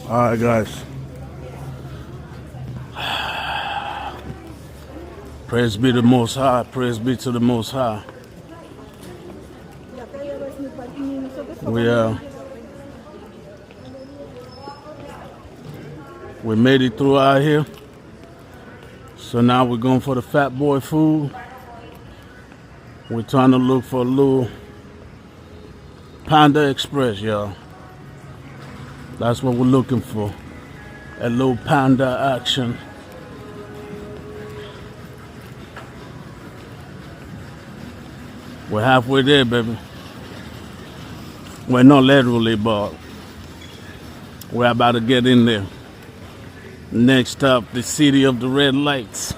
All right, guys. Praise be to the Most High. Praise be to the Most High. We made it through out here. So now we're going for the fat boy food. We're trying to look for a little Panda Express, y'all. That's what we're looking for. A little panda action. We're halfway there, baby. Well, not literally, but we're about to get in there. Next up, the city of the red lights.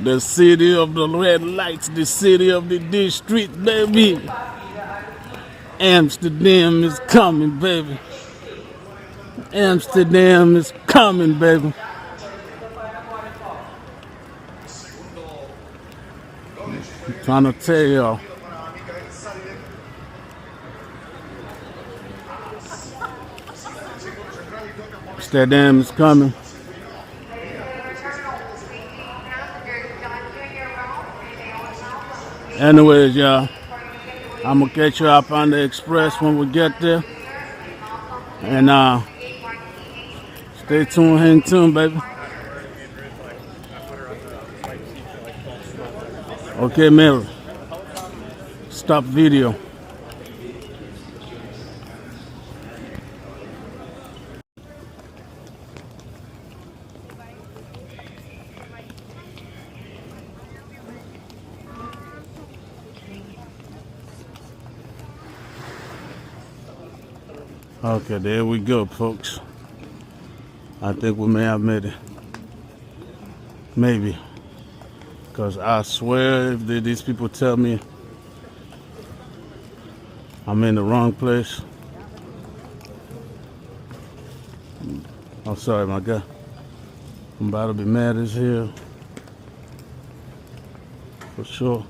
The city of the red lights, the city of the district, baby. Amsterdam is coming, baby. Amsterdam is coming, baby. I'm trying to tell y'all. Amsterdam is coming. Anyways, y'all, I'm gonna catch you up on the express when we get there. And stay tuned, hang tuned, baby. Okay, Mary. Stop video. Okay, there we go, folks. I think we may have made it. Maybe. Because I swear if these people tell me I'm in the wrong place. I'm sorry, my guy. I'm about to be mad as hell. For sure.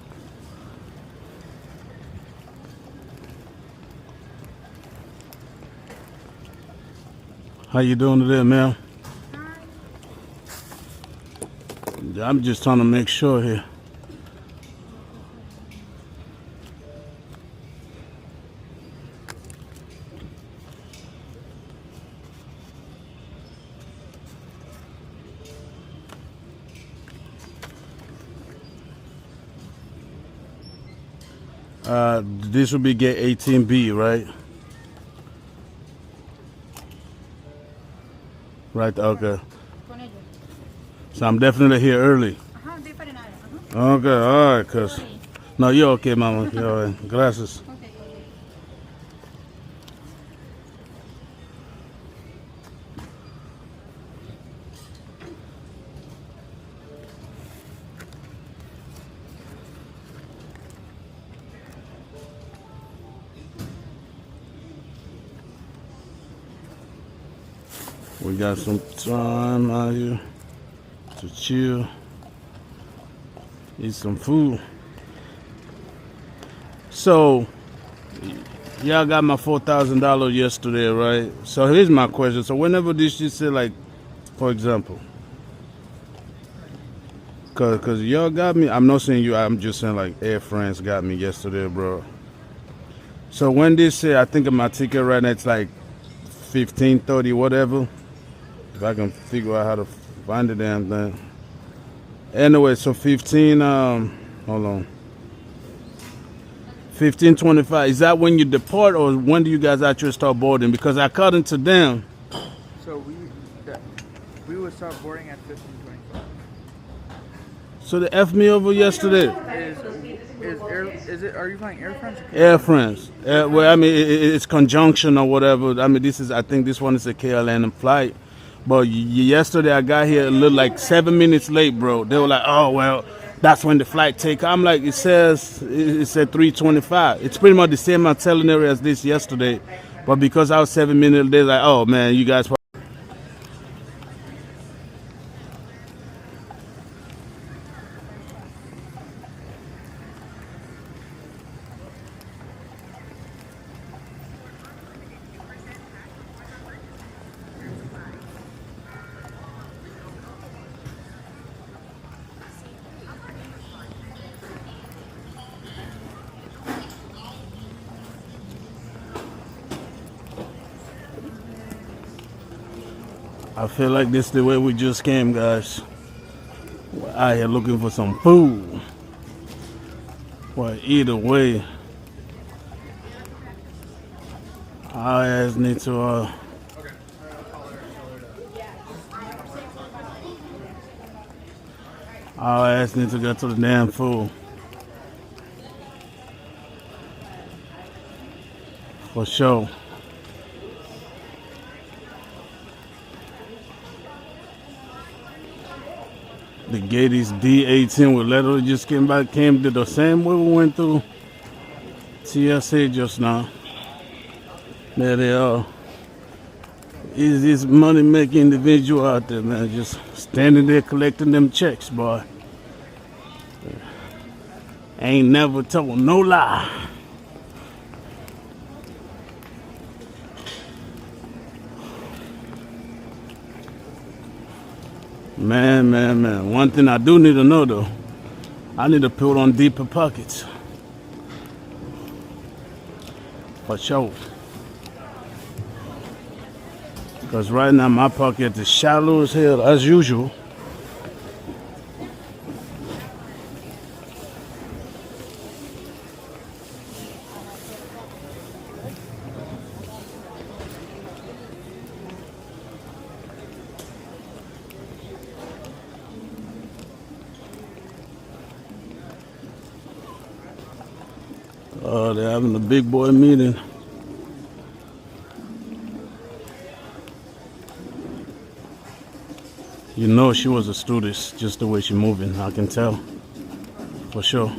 How you doing today, man? I'm just trying to make sure here. This will be gate 18B, right? Right, okay. So I'm definitely here early. Okay, all right, cuz. No, you're okay, mama. You're all right. Gracias. We got some time out here to chill, eat some food. So, y'all got my $4,000 yesterday, right? So here's my question. So whenever this shit say, like, for example, cause y'all got me, I'm not saying you, I'm just saying like Air France got me yesterday, bro. So when they say, I think of my ticket right now, it's like 15.30, whatever. If I can figure out how to find the damn thing. Anyway, so 15, hold on. 15:25. Is that when you depart, or when do you guys actually start boarding? Because according to them. So we would start boarding at 15:25. So they F me over yesterday. Is it? Are you flying Air France? Air France. Well, I mean, it's conjunction or whatever. I mean, I think this one is a KLM flight. But yesterday I got here a little like 7 minutes late, bro. They were like, oh, well, that's when the flight take. I'm like, it said 3:25. It's pretty much the same itinerary as this yesterday. But because I was 7 minutes, they're like, oh, man, you guys. I feel like this is the way we just came, guys. We're out here looking for some food. Well, either way, our ass need to get to the damn food. For sure. The gate is D18. We literally just came to the same way we went through TSA just now. There they are. Is this money making individual out there, man? Just standing there collecting them checks, boy. Ain't never told no lie. Man. One thing I do need to know though, I need to put on deeper pockets. For sure. Because right now my pocket is shallow as hell, as usual. They're having a big boy meeting. You know she was a stewardess, just the way she moving, I can tell. For sure.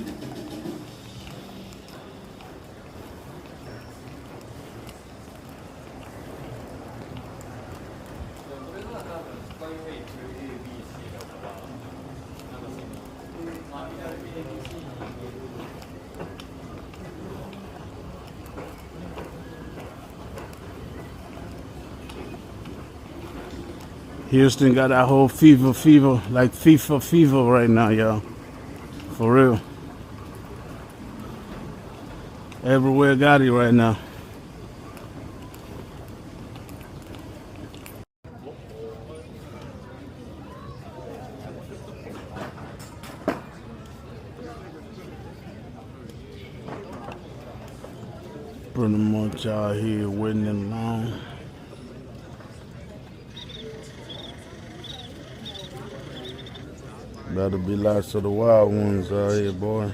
Houston got that whole fever, like FIFA fever right now, y'all. For real. Everywhere got it right now. Pretty much out here waiting in line. Better be lots of the wild ones out here, boy.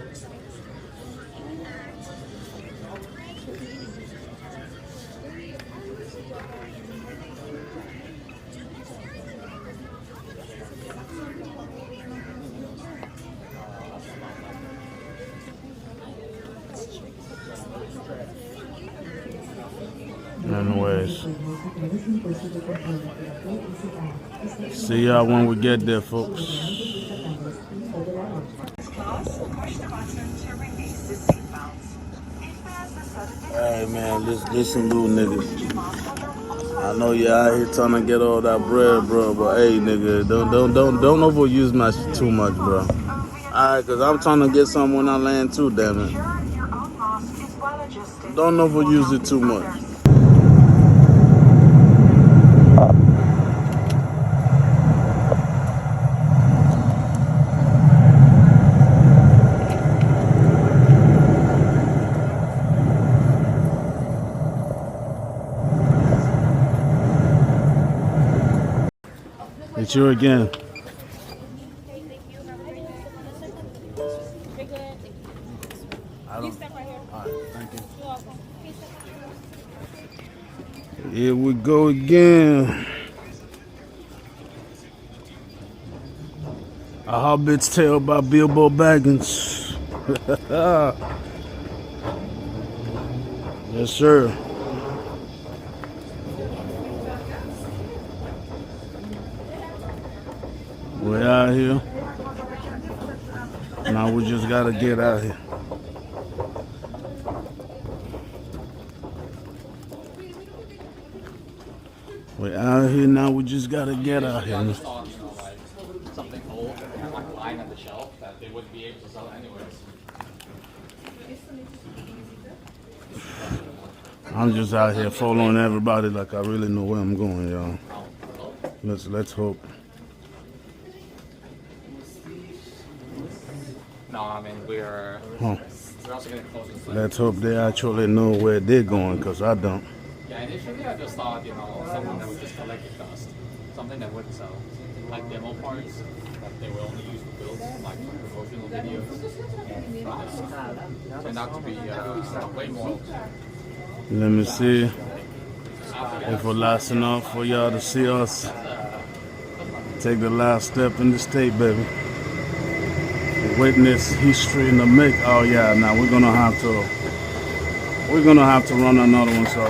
Anyways, see y'all when we get there, folks. Alright, man, listen, little niggas. I know you out here trying to get all that bread, bro, but hey, nigga, don't overuse my shit too much, bro. Alright, cause I'm trying to get something when I land too, damn it. Don't overuse it too much. It's you again. I don't. All right, thank you. Here we go again. A Hobbit's Tale by Bilbo Baggins. Yes, sir. We're out here. Now we just gotta get out here. We're out here now. We just gotta get out here. Something old and like lying on the shelf that they wouldn't be able to sell anyways. I'm just out here following everybody like I really know where I'm going, y'all. Let's hope. No, I mean we're Huh. also getting close to Let's hope they actually know where they're going, cause I don't. Yeah, initially I just thought, someone that would just collect the dust. Something that wouldn't sell. Like demo parts that they will only use for builds, like for promotional videos. Turned out to be way more. Let me see if we're last enough for y'all to see us take the last step in the state, baby. Witness history in the make. Oh yeah, now we're gonna have to run another one. So